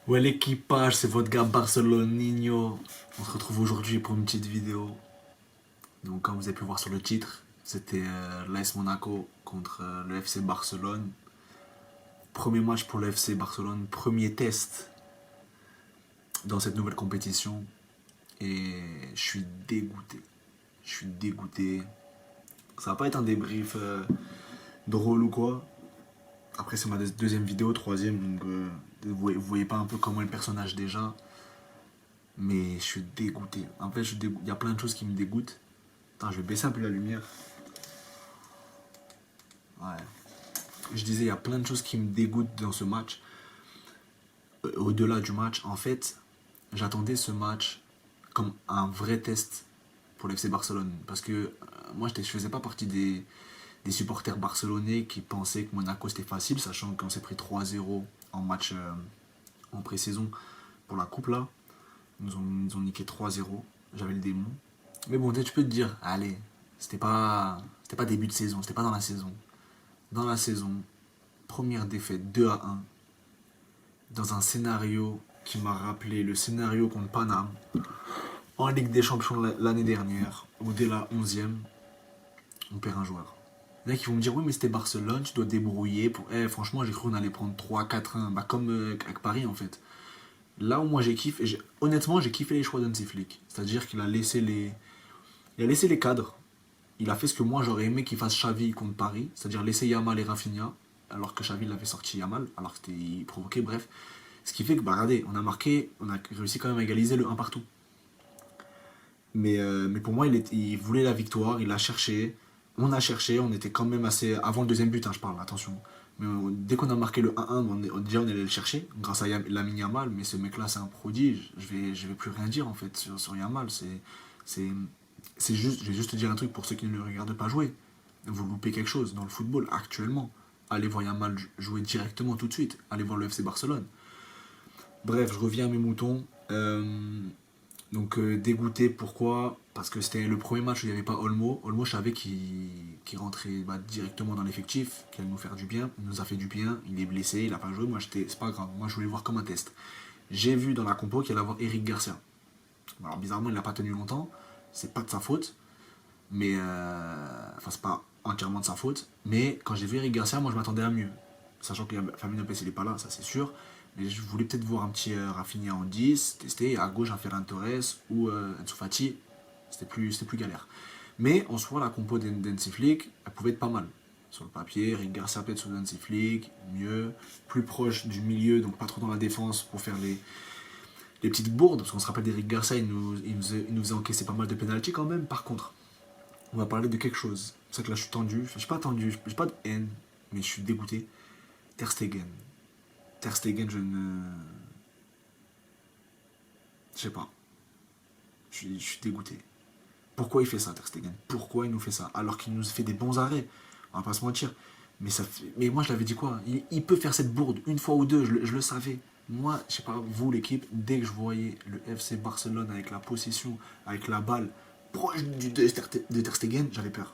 Ouais, l'équipage, c'est votre gars Barceloninho. On se retrouve aujourd'hui pour une petite vidéo. Donc, comme vous avez pu voir sur le titre, c'était l'AS Monaco contre le FC Barcelone. Premier match pour le FC Barcelone, premier test dans cette nouvelle compétition. Et je suis dégoûté. Je suis dégoûté. Ça va pas être un débrief drôle ou quoi. Après, c'est ma deuxième vidéo, troisième. Donc, vous voyez pas un peu comment est le personnage déjà. Mais je suis dégoûté. En fait, il y a plein de choses qui me dégoûtent. Attends, je vais baisser un peu la lumière. Ouais. Je disais, il y a plein de choses qui me dégoûtent dans ce match. Au-delà du match, en fait, j'attendais ce match comme un vrai test pour l'FC Barcelone. Parce que moi, je faisais pas partie des supporters barcelonais qui pensaient que Monaco c'était facile, sachant qu'on s'est pris 3-0 en match en pré-saison pour la coupe là. Ils nous ont niqué 3-0. J'avais le démon. Mais bon, tu peux te dire, allez, c'était pas début de saison, c'était pas dans la saison. Dans la saison, première défaite 2-1, dans un scénario qui m'a rappelé le scénario contre Paname en Ligue des Champions l'année dernière, où dès la 11e, on perd un joueur. Il y en a qui vont me dire, oui, mais c'était Barcelone, tu dois te débrouiller. Franchement, j'ai cru qu'on allait prendre 3-4-1, bah, comme avec Paris en fait. Là où moi j'ai kiffé, honnêtement, j'ai kiffé les choix d'Hansi Flick. C'est-à-dire qu'il a laissé les cadres. Il a fait ce que moi j'aurais aimé qu'il fasse Xavi contre Paris, c'est-à-dire laisser Yamal et Rafinha, alors que Xavi l'avait sorti Yamal, alors que c'était provoqué, bref. Ce qui fait que, bah regardez, on a réussi quand même à égaliser le un partout. Mais pour moi, il voulait la victoire, il a cherché, on a cherché, on était quand même assez. Avant le deuxième but, hein, je parle, attention. Mais dès qu'on a marqué le 1-1, déjà on allait le chercher, grâce à Lamine Yamal, mais ce mec-là c'est un prodige, je vais plus rien dire en fait sur Yamal, c'est, je vais juste te dire un truc pour ceux qui ne le regardent pas jouer. Vous loupez quelque chose dans le football actuellement. Allez voir Yamal jouer directement tout de suite, allez voir le FC Barcelone. Bref, je reviens à mes moutons. Donc dégoûté, pourquoi? Parce que c'était le premier match où il n'y avait pas Olmo. Olmo, je savais qu'il rentrait directement dans l'effectif, qu'il allait nous faire du bien. Il nous a fait du bien, il est blessé, il n'a pas joué. Moi, c'est pas grave. Moi, je voulais le voir comme un test. J'ai vu dans la compo qu'il allait avoir Eric Garcia. Alors bizarrement, il n'a pas tenu longtemps. C'est pas de sa faute. Mais enfin, c'est pas entièrement de sa faute. Mais quand j'ai vu Eric Garcia, moi, je m'attendais à mieux. Sachant que Fabien Lopez, il n'est pas là, ça c'est sûr. Mais je voulais peut-être voir un petit Rafinha en 10, tester, à gauche un Ferran Torres ou Ansu Fati, c'était plus galère. Mais en soi, la compo d'Hansi Flick, elle pouvait être pas mal. Sur le papier, Eric Garcia peut-être sur Hansi Flick, mieux, plus proche du milieu, donc pas trop dans la défense pour faire les petites bourdes, parce qu'on se rappelle d'Eric Garcia, il nous faisait encaisser pas mal de pénalty quand même. Par contre, on va parler de quelque chose. C'est ça que là je suis tendu, je suis pas tendu, j'ai pas de haine, mais je suis dégoûté. Ter Stegen. Ter Stegen, je ne. Je sais pas. Je suis dégoûté. Pourquoi il fait ça, Ter Stegen? Pourquoi il nous fait ça? Alors qu'il nous fait des bons arrêts. On va pas se mentir. Mais moi, je l'avais dit quoi? Il peut faire cette bourde une fois ou deux, je le savais. Moi, je sais pas, vous, l'équipe, dès que je voyais le FC Barcelone avec la possession, avec la balle, proche de Ter Stegen, j'avais peur.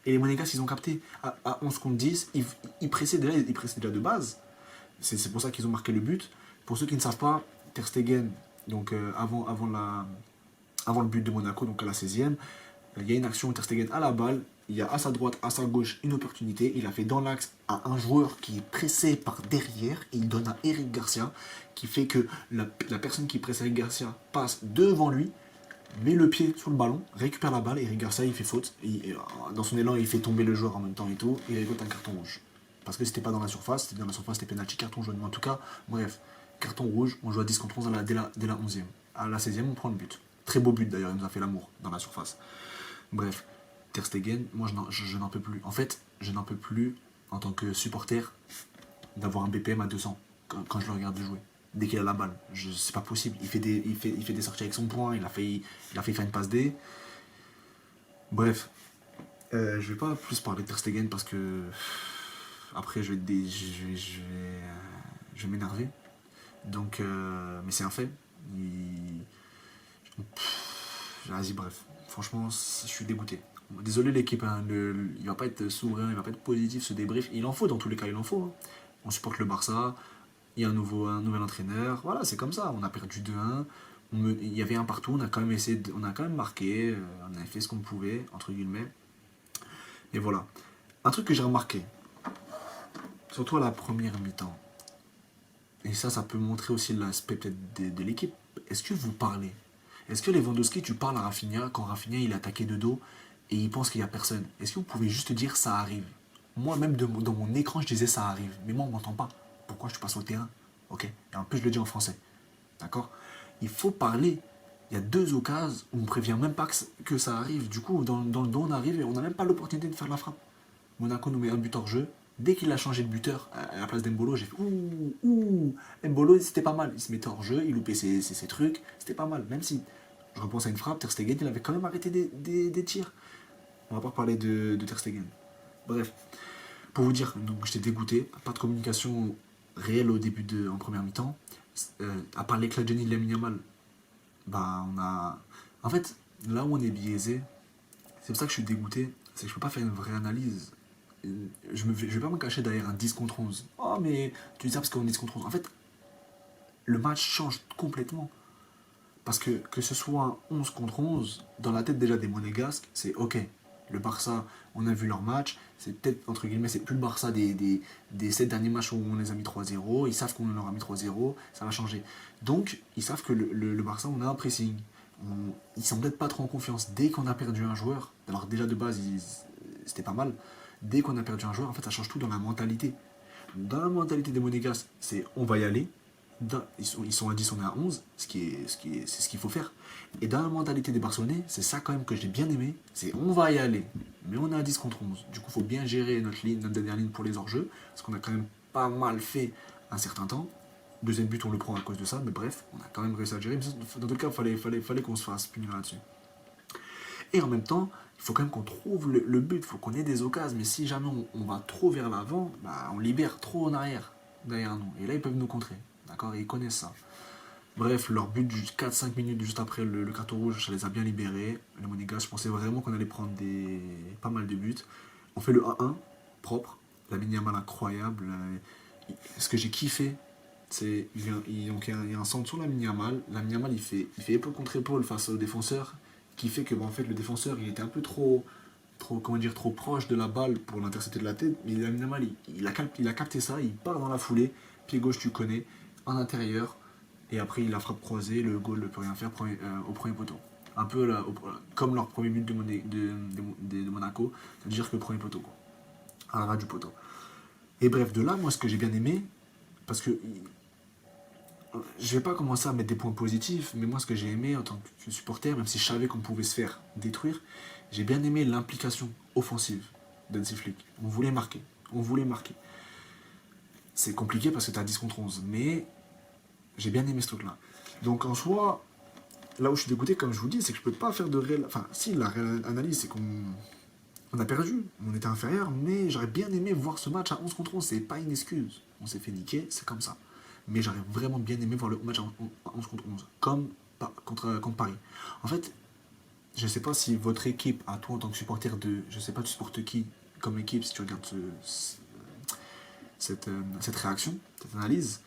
Et les Monégas, ils ont capté. À 11 contre 10, ils pressaient déjà de base. C'est pour ça qu'ils ont marqué le but. Pour ceux qui ne savent pas, Ter Stegen, donc avant le but de Monaco, donc à la 16e, il y a une action où Ter Stegen a la balle, il y a à sa droite, à sa gauche une opportunité, il a fait dans l'axe à un joueur qui est pressé par derrière, et il donne à Eric Garcia, qui fait que la personne qui presse Eric Garcia passe devant lui, met le pied sur le ballon, récupère la balle, et Eric Garcia il fait faute, dans son élan il fait tomber le joueur en même temps et tout, et il récolte un carton rouge. Parce que c'était pas dans la surface, c'était dans la surface, c'était penalty, carton jaune. Mais en tout cas, bref, carton rouge, on joue à 10 contre 11 dès la 11e. À la 16e, on prend le but. Très beau but d'ailleurs, il nous a fait l'amour dans la surface. Bref, Ter Stegen, moi je n'en peux plus. En fait, je n'en peux plus en tant que supporter d'avoir un BPM à 200 quand je le regarde jouer. Dès qu'il a la balle, c'est pas possible. Il fait des sorties avec son poing, il a fait faire une passe D. Bref, je vais pas plus parler de Ter Stegen parce que après je vais m'énerver. Donc, mais c'est un fait. Vas-y, bref. Franchement, je suis dégoûté. Désolé l'équipe, hein, il va pas être souverain, il va pas être positif ce débrief. Il en faut dans tous les cas, il en faut. Hein. On supporte le Barça, il y a un nouvel entraîneur. Voilà, c'est comme ça. On a perdu 2-1. Il y avait un partout. On a quand même on a quand même marqué. On a fait ce qu'on pouvait, entre guillemets. Et voilà. Un truc que j'ai remarqué, surtout à la première mi-temps, et ça peut montrer aussi l'aspect peut-être de l'équipe. Est-ce que vous parlez? Est-ce que Lewandowski, tu parles à Rafinha quand Rafinha il est attaqué de dos et il pense qu'il n'y a personne? Est-ce que vous pouvez juste dire ça arrive? Moi, même dans mon écran, je disais ça arrive. Mais moi, on m'entend pas. Pourquoi je passe au terrain? Ok. Et en plus, je le dis en français. D'accord? Il faut parler. Il y a 2 occasions où on ne prévient même pas que ça arrive. Du coup, dans le dos, on arrive et on n'a même pas l'opportunité de faire la frappe. Monaco nous met un but hors jeu. Dès qu'il a changé de buteur à la place d'Embolo, j'ai fait ouh, ouh. Mbolo, c'était pas mal. Il se mettait hors jeu, il loupait ses trucs. C'était pas mal. Même si je repense à une frappe, Ter Stegen, il avait quand même arrêté des tirs. On va pas parler de Ter Stegen. Bref, pour vous dire, donc j'étais dégoûté. Pas de communication réelle en première mi-temps. À part l'éclat de Johnny de Lamine Yamal, bah on a. En fait, là où on est biaisé, c'est pour ça que je suis dégoûté, c'est que je peux pas faire une vraie analyse. Je vais pas me cacher derrière un 10 contre 11. Oh, mais tu dis ça parce qu'on est 10 contre 11. En fait, le match change complètement. Parce que ce soit un 11 contre 11, dans la tête déjà des Monégasques, c'est ok. Le Barça, on a vu leur match, c'est peut-être, entre guillemets, c'est plus le Barça des 7 derniers matchs où on les a mis 3-0, ils savent qu'on leur a mis 3-0, ça va changer. Donc, ils savent que le Barça, on a un pressing. Ils sont peut-être pas trop en confiance. Dès qu'on a perdu un joueur, alors déjà de base, c'était pas mal, dès qu'on a perdu un joueur, en fait, ça change tout dans la mentalité. Dans la mentalité des Monégasques, c'est on va y aller. Ils sont à 10, on est à 11, c'est ce qu'il faut faire. Et dans la mentalité des Barcelonais, c'est ça quand même que j'ai bien aimé, c'est on va y aller, mais on est à 10 contre 11. Du coup, il faut bien gérer notre dernière ligne pour les hors-jeux, parce qu'on a quand même pas mal fait un certain temps. Deuxième but, on le prend à cause de ça, mais bref, on a quand même réussi à gérer. Mais dans tout cas, il fallait qu'on se fasse punir là-dessus. Et en même temps, il faut quand même qu'on trouve le but, il faut qu'on ait des occasions. Mais si jamais on va trop vers l'avant, bah, on libère trop en arrière, derrière nous. Et là, ils peuvent nous contrer. D'accord? Et ils connaissent ça. Bref, leur but 4-5 minutes juste après le carton rouge, ça les a bien libérés. Les Monégas, je pensais vraiment qu'on allait prendre pas mal de buts. On fait le 1-1, propre. La Yamal incroyable. Ce que j'ai kiffé, c'est il y a un centre sur la Yamal. La Yamal, il fait épaule contre épaule face au défenseur, qui fait que en fait, le défenseur, il était un peu trop comment dire, trop proche de la balle pour l'intercepter de la tête. Mais la Yamal, il a capté ça, il part dans la foulée. Pied gauche, tu connais, en intérieur. Et après, il a frappe croisée, le goal ne peut rien faire au premier poteau. Un peu comme leur premier but de Monaco, c'est-à-dire que le premier poteau, quoi. À la ras du poteau. Et bref, de là, moi, ce que j'ai bien aimé, parce que je vais pas commencer à mettre des points positifs, mais moi, ce que j'ai aimé en tant que supporter, même si je savais qu'on pouvait se faire détruire, j'ai bien aimé l'implication offensive d'Hansi Flick. On voulait marquer. On voulait marquer. C'est compliqué parce que tu as 10 contre 11, mais j'ai bien aimé ce truc-là. Donc en soi, là où je suis dégoûté, comme je vous dis, c'est que je peux pas faire de réelle. Enfin, si, la réelle analyse, c'est qu'on a perdu, on était inférieur, mais j'aurais bien aimé voir ce match à 11 contre 11. C'est pas une excuse. On s'est fait niquer, c'est comme ça. Mais j'aurais vraiment bien aimé voir le match à 11 contre 11, comme contre Paris. En fait, je sais pas si votre équipe, à toi en tant que supporter je sais pas, tu supportes qui comme équipe si tu regardes cette réaction, cette analyse.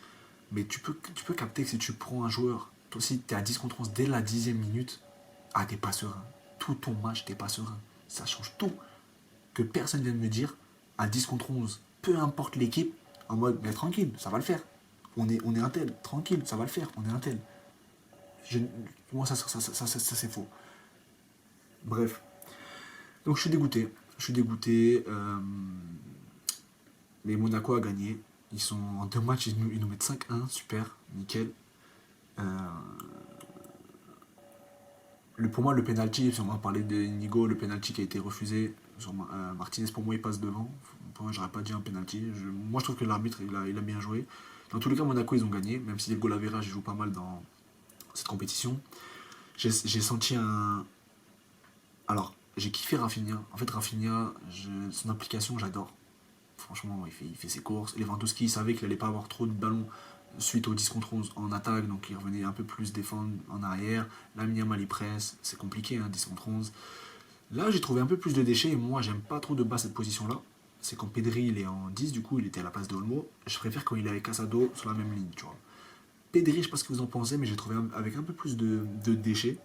Mais tu peux capter que si tu prends un joueur, toi aussi tu es à 10 contre 11 dès la 10e minute, ah t'es pas serein. Tout ton match t'es pas serein. Ça change tout. Que personne vienne me dire à 10 contre 11, peu importe l'équipe, en mode mais tranquille, ça va le faire. On est un tel, tranquille, ça va le faire, on est un tel. Moi ça c'est faux. Bref. Donc je suis dégoûté. Je suis dégoûté. Mais Monaco a gagné. Ils sont en 2 matchs, ils nous mettent 5-1, super, nickel. Pour moi, le penalty, si on va parler de Inigo, le penalty qui a été refusé, Martinez pour moi il passe devant. Pour moi, j'aurais pas dit un penalty. Moi je trouve que l'arbitre il a bien joué. Dans tous les cas, Monaco ils ont gagné, même si les goal average joue pas mal dans cette compétition. J'ai senti un. Alors, j'ai kiffé Rafinha. En fait, Rafinha, son application, j'adore. Franchement, il fait ses courses. Lewandowski, il savait qu'il allait pas avoir trop de ballons suite au 10 contre 11 en attaque, donc il revenait un peu plus défendre en arrière. Lamine Yamal, il presse, c'est compliqué, hein, 10 contre 11. Là, j'ai trouvé un peu plus de déchets, et moi, j'aime pas trop de bas cette position-là. c'est quand Pedri il est en 10, du coup il était à la place de Olmo. Je préfère quand il est avec Casado sur la même ligne, tu vois. Pedri, je sais pas ce que vous en pensez, mais j'ai trouvé avec un peu plus de déchets.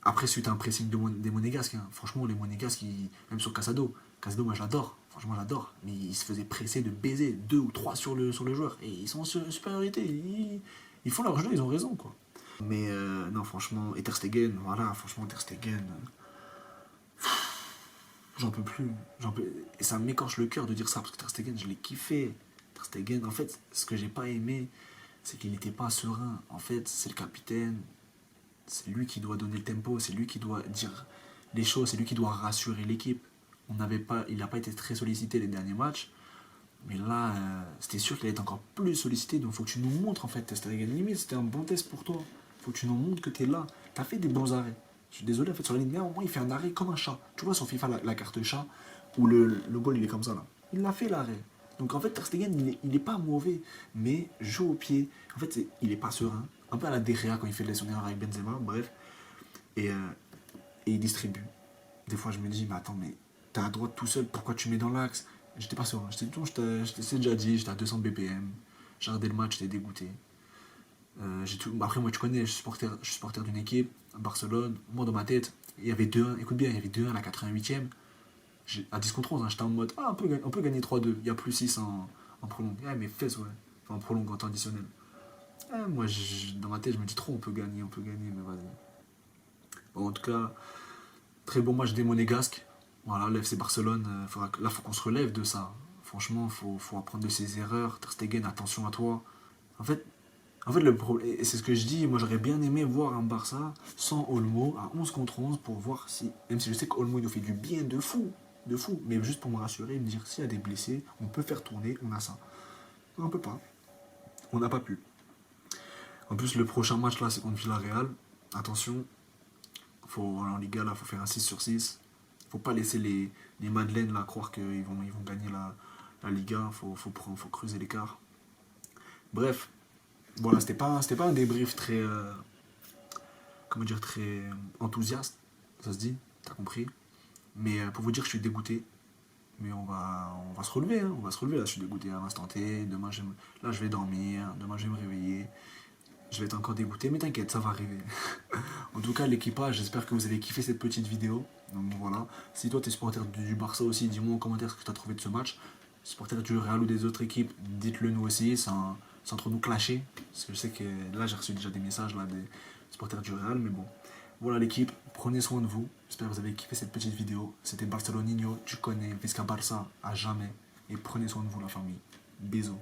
Après, suite à un pressing des Monégasques, hein. Franchement, les Monégasques, même sur Casado, Casado, moi j'adore, franchement j'adore, mais ils se faisaient presser de baiser, 2 ou 3 sur le joueur, et ils sont en supériorité, ils font leur jeu, ils ont raison, quoi. Mais non, franchement, et Ter Stegen, voilà, franchement, Ter Stegen, j'en peux plus. Et ça m'écorche le cœur de dire ça, parce que Ter Stegen, je l'ai kiffé. Ter Stegen, en fait, ce que j'ai pas aimé, c'est qu'il n'était pas serein. En fait, c'est le capitaine, c'est lui qui doit donner le tempo, c'est lui qui doit dire les choses, c'est lui qui doit rassurer l'équipe. Il n'a pas été très sollicité les derniers matchs, mais là, c'était sûr qu'il allait être encore plus sollicité, donc il faut que tu nous montres en fait, Ter Stegen. Limite, c'était un bon test pour toi. Il faut que tu nous montres que tu es là. Tu as fait des bons arrêts. Je suis désolé, en fait, sur la ligne, mais au moins il fait un arrêt comme un chat. Tu vois sur FIFA la carte chat, où le goal il est comme ça là. Il l'a fait l'arrêt. Donc en fait, Ter Stegen, il est pas mauvais, mais joue au pied. En fait, il est pas serein. Un peu à la De Gea quand il fait son erreur avec Benzema, bref. Et, euh, et il distribue. Des fois, je me dis, mais attends, mais t'es à droite tout seul, pourquoi tu mets dans l'axe? J'étais pas serein. Je t'ai déjà dit, j'étais à 200 BPM. J'ai regardé le match, j'étais dégoûté. Après, moi, tu connais, je suis supporter d'une équipe, Barcelone. Moi, dans ma tête, il y avait 2-1. Écoute bien, il y avait 2-1 à la 88e. À 10 contre 11, hein, j'étais en mode, ah, on peut gagner 3-2. Il y a plus 6 en prolong. Ouais, mais fais, ouais. Enfin, en prolong, en temps additionnel. Moi, dans ma tête, je me dis trop, on peut gagner, mais vas-y. Bon, en tout cas, très bon match des Monégasques. Voilà, l'FC Barcelone, là, faut qu'on se relève de ça. Franchement, faut apprendre de ses erreurs. Ter Stegen, attention à toi. En fait, le problème, et c'est ce que je dis, moi j'aurais bien aimé voir un Barça sans Olmo à 11 contre 11 pour voir si, même si je sais qu'Olmo il nous fait du bien de fou, mais juste pour me rassurer, me dire s'il y a des blessés, on peut faire tourner, on a ça. On peut pas, on n'a pas pu. En plus, le prochain match là, c'est contre Villarreal. Attention, en Liga là, faut faire un 6 sur 6. Faut pas laisser les Madeleines là croire qu'ils vont gagner la Liga, faut creuser l'écart. Bref, voilà, c'était pas un débrief très, comment dire, très enthousiaste, ça se dit, t'as compris. Mais pour vous dire, je suis dégoûté. Mais on va se relever, hein, on va se relever. Là, je suis dégoûté à l'instant T. Là, je vais dormir. Demain, je vais me réveiller. Je vais être encore dégoûté, mais t'inquiète, ça va arriver. En tout cas, l'équipage, j'espère que vous avez kiffé cette petite vidéo. Donc voilà. Si toi, t'es supporter du Barça aussi, dis-moi en commentaire ce que t'as trouvé de ce match. Supporter du Real ou des autres équipes, dites-le nous aussi, sans trop nous clasher. Parce que je sais que là, j'ai reçu déjà des messages là, des supporters du Real, mais bon. Voilà l'équipe, prenez soin de vous. J'espère que vous avez kiffé cette petite vidéo. C'était Barceloninho, tu connais, Visca Barça à jamais. Et prenez soin de vous la famille. Bisous.